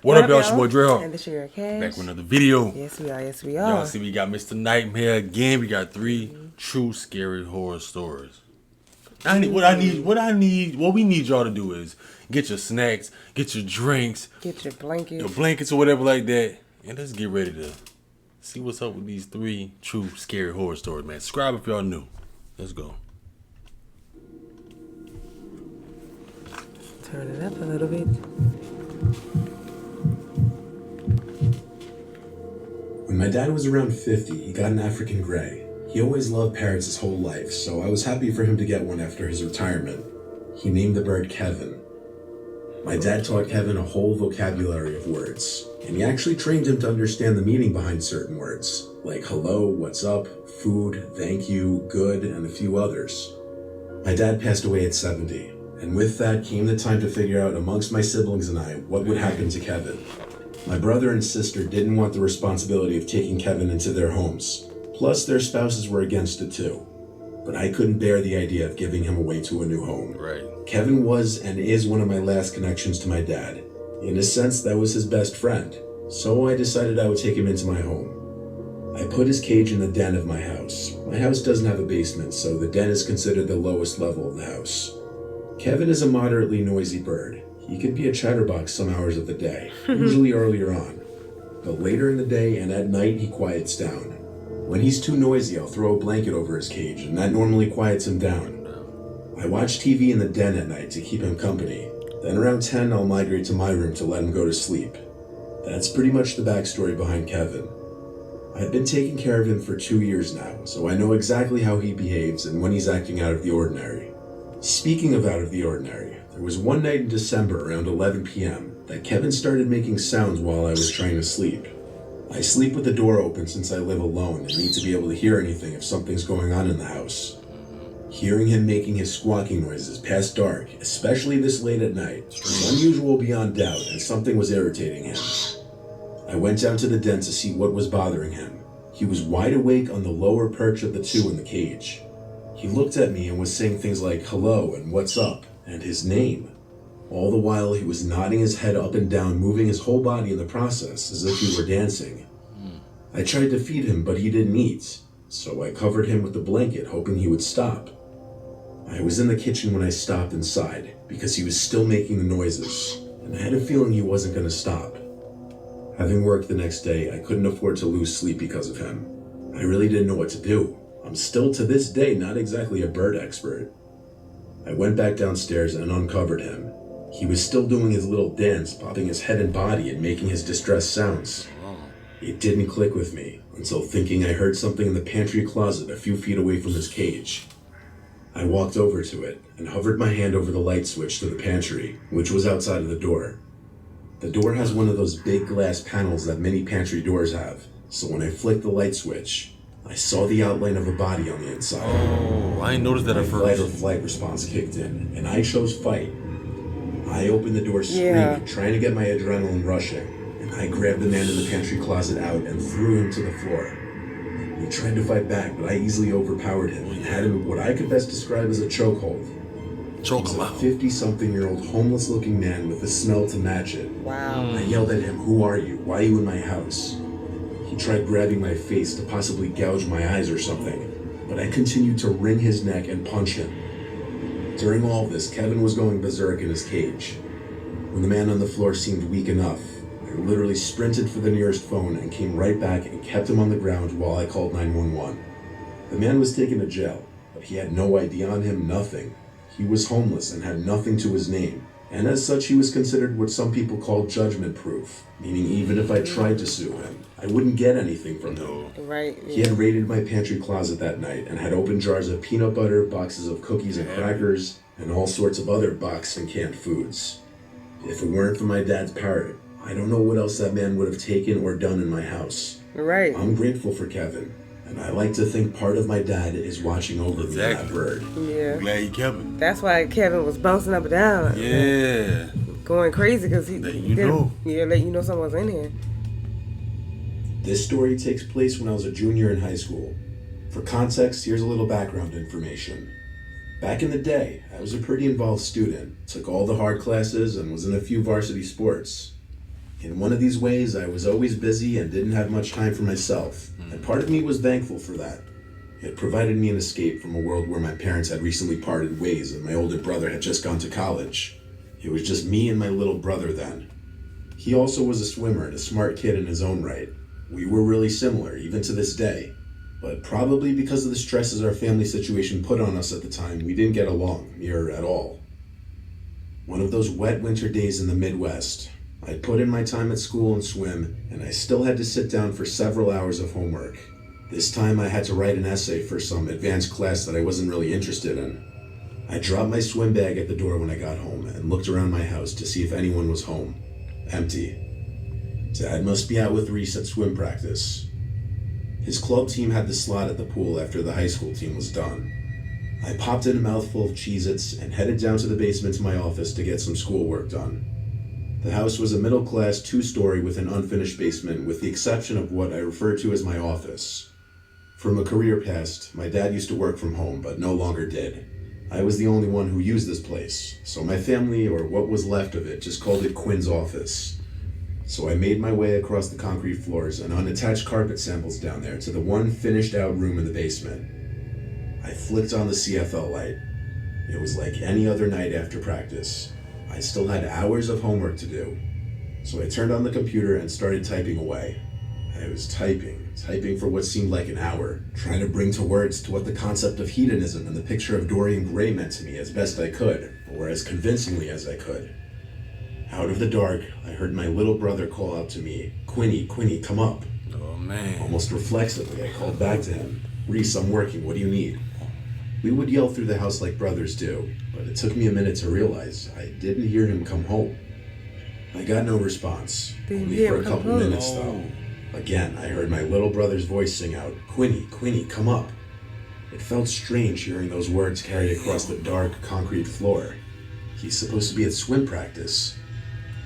What up, y'all? It's your boy Dre. And this year Cash. Back with another video. Yes, we are. Yes, we are. Y'all see we got Mr.Nightmare again. We got 3 true scary horror stories. What we need y'all to do is get your snacks, get your drinks, get your blankets. Or whatever like that. And let's get ready to see what's up with these 3 true scary horror stories, man. Subscribe if y'all new. Let's go. Turn it up a little bit. When my dad was around 50, he got an African Grey. He always loved parrots his whole life, so I was happy for him to get one after his retirement. He named the bird Kevin. My dad taught Kevin a whole vocabulary of words, and he actually trained him to understand the meaning behind certain words, like hello, what's up, food, thank you, good, and a few others. My dad passed away at 70, and with that came the time to figure out amongst my siblings and I what would happen to Kevin. My brother and sister didn't want the responsibility of taking Kevin into their homes. Plus, their spouses were against it too. But I couldn't bear the idea of giving him away to a new home. Right. Kevin was and is one of my last connections to my dad. In a sense, that was his best friend. So I decided I would take him into my home. I put his cage in the den of my house. My house doesn't have a basement, so the den is considered the lowest level of the house. Kevin is a moderately noisy bird. He could be a chatterbox some hours of the day, usually earlier on. But later in the day and at night, he quiets down. When he's too noisy, I'll throw a blanket over his cage, and that normally quiets him down. I watch TV in the den at night to keep him company. Then around 10, I'll migrate to my room to let him go to sleep. That's pretty much the backstory behind Kevin. I've been taking care of him for 2 years now, so I know exactly how he behaves and when he's acting out of the ordinary. Speaking of out of the ordinary, there was one night in December around 11 p.m. that Kevin started making sounds while I was trying to sleep. I sleep with the door open since I live alone and need to be able to hear anything if something's going on in the house. Hearing him making his squawking noises past dark, especially this late at night, was unusual beyond doubt and something was irritating him. I went down to the den to see what was bothering him. He was wide awake on the lower perch of the 2 in the cage. He looked at me and was saying things like hello and what's up and his name. All the while he was nodding his head up and down, moving his whole body in the process as if he were dancing. I tried to feed him, but he didn't eat, so I covered him with the blanket, hoping he would stop. I was in the kitchen when I stopped inside, because he was still making the noises, and I had a feeling he wasn't going to stop. Having work the next day, I couldn't afford to lose sleep because of him. I really didn't know what to do. I'm still to this day not exactly a bird expert. I went back downstairs and uncovered him. He was still doing his little dance, popping his head and body and making his distressed sounds. It didn't click with me until thinking I heard something in the pantry closet a few feet away from his cage. I walked over to it and hovered my hand over the light switch to the pantry, which was outside of the door. The door has one of those big glass panels that many pantry doors have, so when I flicked the light switch, I saw the outline of a body on the inside. Oh, I ain't noticed that at first. My fight or flight response kicked in, and I chose fight. I opened the door screaming, trying to get my adrenaline rushing, and I grabbed the man in the pantry closet out and threw him to the floor. He tried to fight back, but I easily overpowered him and had him in what I could best describe as a chokehold. Choke him He's a out. 50-something-year-old homeless-looking man with a smell to match it. Wow. I yelled at him, "Who are you? Why are you in my house?" He tried grabbing my face to possibly gouge my eyes or something, but I continued to wring his neck and punch him. During all this, Kevin was going berserk in his cage. When the man on the floor seemed weak enough, I literally sprinted for the nearest phone and came right back and kept him on the ground while I called 911. The man was taken to jail, but he had no ID on him, nothing. He was homeless and had nothing to his name, and as such he was considered what some people call judgment-proof, meaning even if I tried to sue him, I wouldn't get anything from him. Right. Yeah. He had raided my pantry closet that night and had opened jars of peanut butter, boxes of cookies and crackers, and all sorts of other boxed and canned foods. If it weren't for my dad's parrot, I don't know what else that man would have taken or done in my house. Right. I'm grateful for Kevin, and I like to think part of my dad is watching over me, that bird. Yeah. Glad you kept him. That's why Kevin was bouncing up and down. Yeah. Going crazy because he let you know. Yeah, let you know someone's in here. This story takes place when I was a junior in high school. For context, here's a little background information. Back in the day, I was a pretty involved student, took all the hard classes, and was in a few varsity sports. In one of these ways, I was always busy and didn't have much time for myself, and part of me was thankful for that. It provided me an escape from a world where my parents had recently parted ways and my older brother had just gone to college. It was just me and my little brother then. He also was a swimmer and a smart kid in his own right. We were really similar, even to this day. But probably because of the stresses our family situation put on us at the time, we didn't get along, near at all. One of those wet winter days in the Midwest, I put in my time at school and swim, and I still had to sit down for several hours of homework. This time I had to write an essay for some advanced class that I wasn't really interested in. I dropped my swim bag at the door when I got home and looked around my house to see if anyone was home. Empty. Dad must be out with Reese at swim practice. His club team had the slot at the pool after the high school team was done. I popped in a mouthful of Cheez-Its and headed down to the basement to my office to get some schoolwork done. The house was a middle-class two-story with an unfinished basement, with the exception of what I refer to as my office. From a career past, my dad used to work from home, but no longer did. I was the only one who used this place, so my family, or what was left of it, just called it Quinn's office. So I made my way across the concrete floors and unattached carpet samples down there to the one finished-out room in the basement. I flicked on the CFL light. It was like any other night after practice. I still had hours of homework to do. So I turned on the computer and started typing away. I was typing for what seemed like an hour, trying to bring to words to what the concept of hedonism and the picture of Dorian Gray meant to me as best I could, or as convincingly as I could. Out of the dark, I heard my little brother call out to me, Quinny, come up." Oh, man. Almost reflexively, I called back to him, "Reese, I'm working, what do you need?" We would yell through the house like brothers do, but it took me a minute to realize I didn't hear him come home. I got no response, only for a couple minutes though. Again, I heard my little brother's voice sing out, Quinny, come up." It felt strange hearing those words carried across the dark, concrete floor. He's supposed to be at swim practice.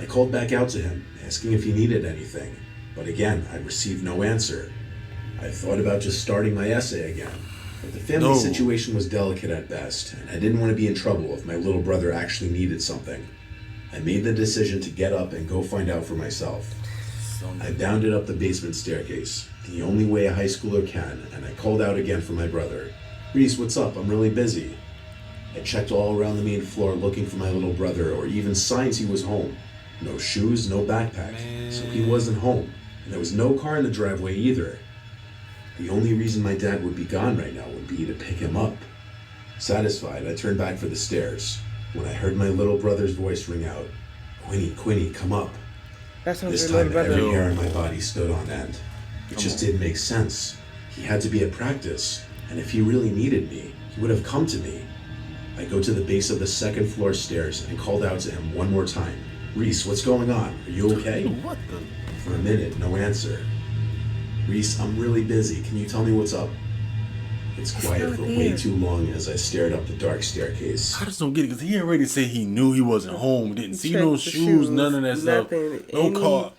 I called back out to him, asking if he needed anything, but again, I received no answer. I thought about just starting my essay again, but the family situation was delicate at best, and I didn't want to be in trouble if my little brother actually needed something. I made the decision to get up and go find out for myself. I bounded up the basement staircase, the only way a high schooler can, and I called out again for my brother. "Reese, what's up? I'm really busy." I checked all around the main floor looking for my little brother, or even signs he was home. No shoes, no backpack, so he wasn't home, and there was no car in the driveway either. The only reason my dad would be gone right now would be to pick him up. Satisfied, I turned back for the stairs, when I heard my little brother's voice ring out, Quinny, come up." This time, every hair on my body stood on end. It just didn't make sense. He had to be at practice, and if he really needed me, he would have come to me. I go to the base of the second floor stairs and called out to him one more time. "Reese, what's going on? Are you okay?" What the? For a minute, no answer. "Reese, I'm really busy. Can you tell me what's up?" It's quiet for way too long as I stared up the dark staircase. I just don't get it, because he already said he knew he wasn't home. Didn't see no shoes, none of that stuff. No car.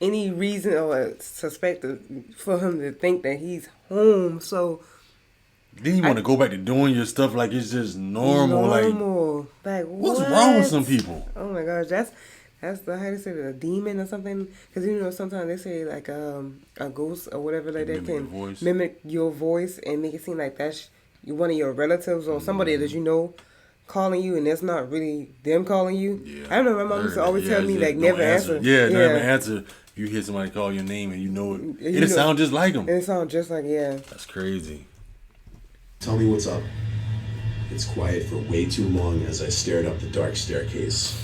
Any reason or suspect for him to think that he's home, so... Then you want to go back to doing your stuff like it's just normal. Like what's wrong with some people? Oh my gosh, that's the, how they say it, a demon or something. Because you know sometimes they say like a ghost or whatever like that can mimic your voice and make it seem like that's one of your relatives or somebody that you know calling you, and that's not really them calling you. Yeah. I remember my mom used to always tell me like never answer. Yeah, never answer. You hear somebody call your name and you know it. It sounds just like them. It sounds just like That's crazy. "Tell me what's up." It's quiet for way too long as I stared up the dark staircase.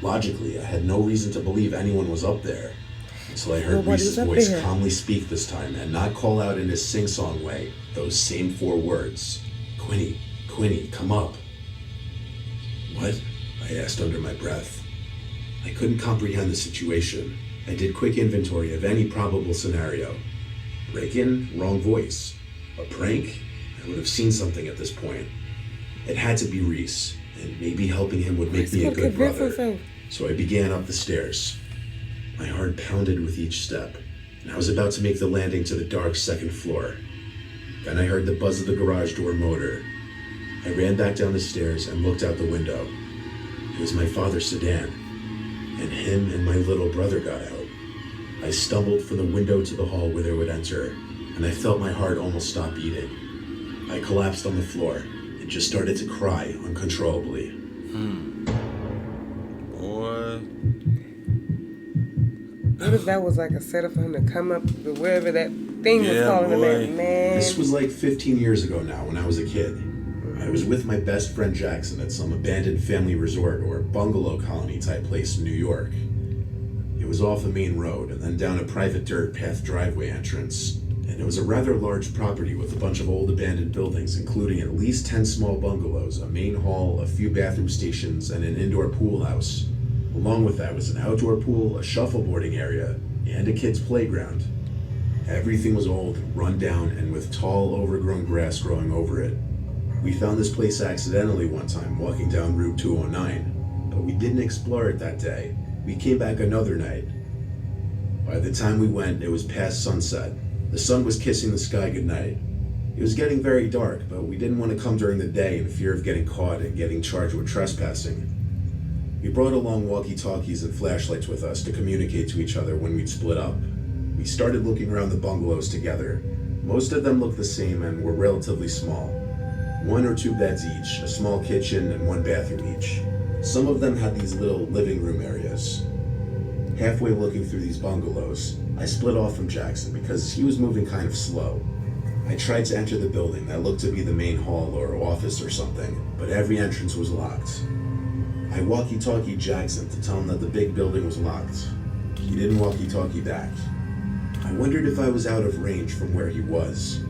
Logically, I had no reason to believe anyone was up there until I heard Reese's voice calmly speak this time and not call out in his sing-song way those same 4 words. Quinny, come up." "What?" I asked under my breath. I couldn't comprehend the situation. I did quick inventory of any probable scenario. Break-in, wrong voice. A prank? I would have seen something at this point. It had to be Reese, and maybe helping him would make me a good brother. So I began up the stairs. My heart pounded with each step, and I was about to make the landing to the dark second floor. Then I heard the buzz of the garage door motor. I ran back down the stairs and looked out the window. It was my father's sedan. and him and my little brother got out. I stumbled from the window to the hall where they would enter, and I felt my heart almost stop beating. I collapsed on the floor and just started to cry uncontrollably. Boy. What if that was like a setup for him to come up to wherever that thing was calling him at, man? This was like 15 years ago now when I was a kid. I was with my best friend Jackson at some abandoned family resort or bungalow colony type place in New York. It was off a main road and then down a private dirt path driveway entrance. And it was a rather large property with a bunch of old abandoned buildings, including at least 10 small bungalows, a main hall, a few bathroom stations, and an indoor pool house. Along with that was an outdoor pool, a shuffleboarding area, and a kid's playground. Everything was old, run down, and with tall, overgrown grass growing over it. We found this place accidentally one time walking down Route 209, but we didn't explore it that day. We came back another night. By the time we went, it was past sunset. The sun was kissing the sky goodnight. It was getting very dark, but we didn't want to come during the day in fear of getting caught and getting charged with trespassing. We brought along walkie-talkies and flashlights with us to communicate to each other when we'd split up. We started looking around the bungalows together. Most of them looked the same and were relatively small. 1 or 2 beds each, a small kitchen, and 1 bathroom each. Some of them had these little living room areas. Halfway looking through these bungalows, I split off from Jackson because he was moving kind of slow. I tried to enter the building that looked to be the main hall or office or something, but every entrance was locked. I walkie-talkied Jackson to tell him that the big building was locked. He didn't walkie-talkie back. I wondered if I was out of range from where he was.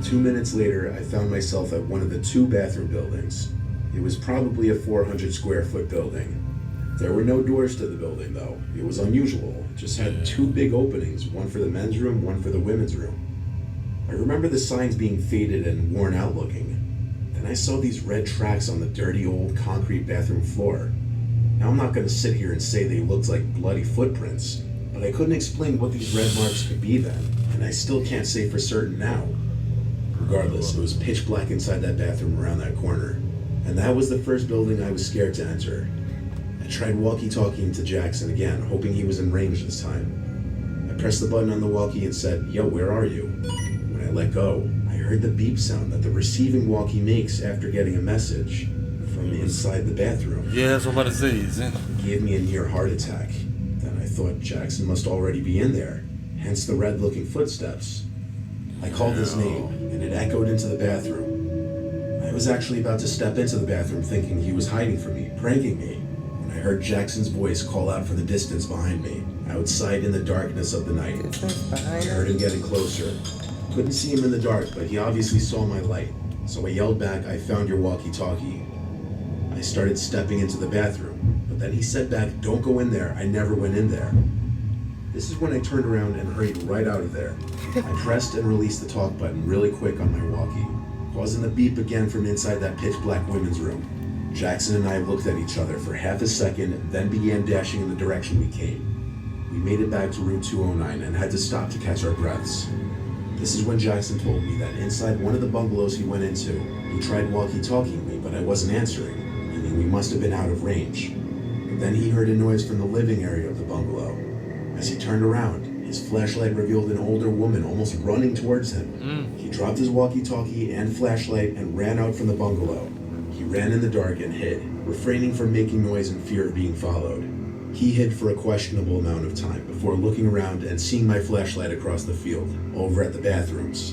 2 minutes later, I found myself at one of the 2 bathroom buildings. It was probably a 400 square foot building. There were no doors to the building though. It was unusual. It just had 2 big openings, one for the men's room, one for the women's room. I remember the signs being faded and worn out looking. Then I saw these red tracks on the dirty old concrete bathroom floor. Now I'm not going to sit here and say they looked like bloody footprints, but I couldn't explain what these red marks could be then, and I still can't say for certain now. Regardless, it was pitch black inside that bathroom around that corner, and that was the first building I was scared to enter. I tried walkie-talkieing to Jackson again, hoping he was in range this time. I pressed the button on the walkie and said, "Yo, where are you?" When I let go, I heard the beep sound that the receiving walkie makes after getting a message from inside the bathroom. Yeah, that's what I'm about to say, isn't it? It gave me a near heart attack. Then I thought Jackson must already be in there, hence the red-looking footsteps. I called his name, and it echoed into the bathroom. I was actually about to step into the bathroom thinking he was hiding from me, pranking me, when I heard Jackson's voice call out from the distance behind me, outside in the darkness of the night. I heard him getting closer. Couldn't see him in the dark, but he obviously saw my light, so I yelled back, "I found your walkie-talkie." I started stepping into the bathroom, but then he said back, "Don't go in there, I never went in there." This is when I turned around and hurried right out of there. I pressed and released the talk button really quick on my walkie, causing the beep again from inside that pitch-black women's room. Jackson and I looked at each other for half a second, then began dashing in the direction we came. We made it back to Route 209 and had to stop to catch our breaths. This is when Jackson told me that inside one of the bungalows he went into, he tried walkie-talkieing me, but I wasn't answering, meaning we must have been out of range. But then he heard a noise from the living area of the bungalow. As he turned around, his flashlight revealed an older woman almost running towards him. He dropped his walkie-talkie and flashlight and ran out from the bungalow. He ran in the dark and hid, refraining from making noise in fear of being followed. He hid for a questionable amount of time before looking around and seeing my flashlight across the field, over at the bathrooms.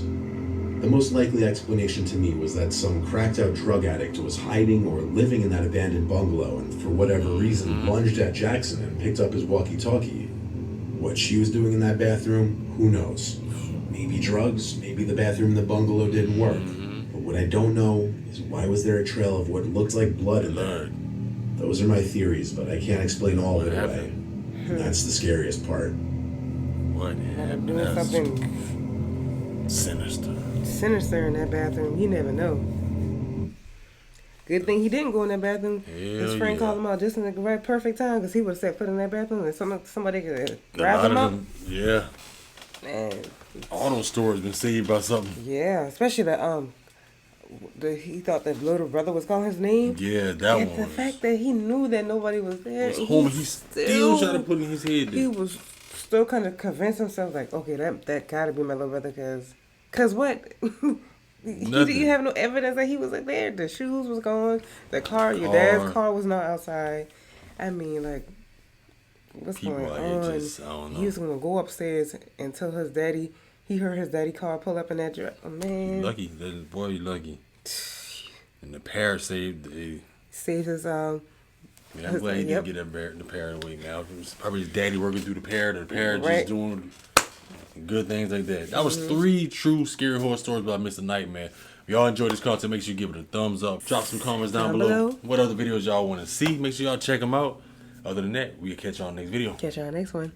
The most likely explanation to me was that some cracked-out drug addict was hiding or living in that abandoned bungalow and for whatever reason lunged at Jackson and picked up his walkie-talkie. What she was doing in that bathroom, who knows? Maybe drugs, maybe the bathroom in the bungalow didn't work. But what I don't know is why was there a trail of what looked like blood in there? Those are my theories, but I can't explain all of it away. And that's the scariest part. What happened? Doing something sinister in that bathroom. You never know. Good thing he didn't go in that bathroom. His friend called him out just in the right perfect time because he would have set foot in that bathroom and somebody could grab him up. Yeah. Man. All those stories been saved by something. Yeah, especially the he thought that little brother was calling his name. Yeah, that and one. The fact that he knew that nobody was there. He still tried to put in his head there. He was still kind of convinced himself, like, okay, that gotta be my little brother, cause what? He didn't have no evidence that he was like there. The shoes was gone. The car, your dad's car was not outside. I mean, like, what's going on? I don't know. He was gonna go upstairs and tell his daddy. He heard his daddy car pull up in that truck. Oh, man, lucky. That boy, you lucky. And the parrot saved his Yeah, I'm glad he didn't get the parrot away now. It was probably his daddy working through the parrot, and the parrot just doing good things like that. That was 3 true scary horror stories about Mr. Nightmare. If y'all enjoyed this content, make sure you give it a thumbs up. Drop some comments down below. What other videos y'all want to see? Make sure y'all check them out. Other than that, we'll catch y'all next video. Catch y'all next one.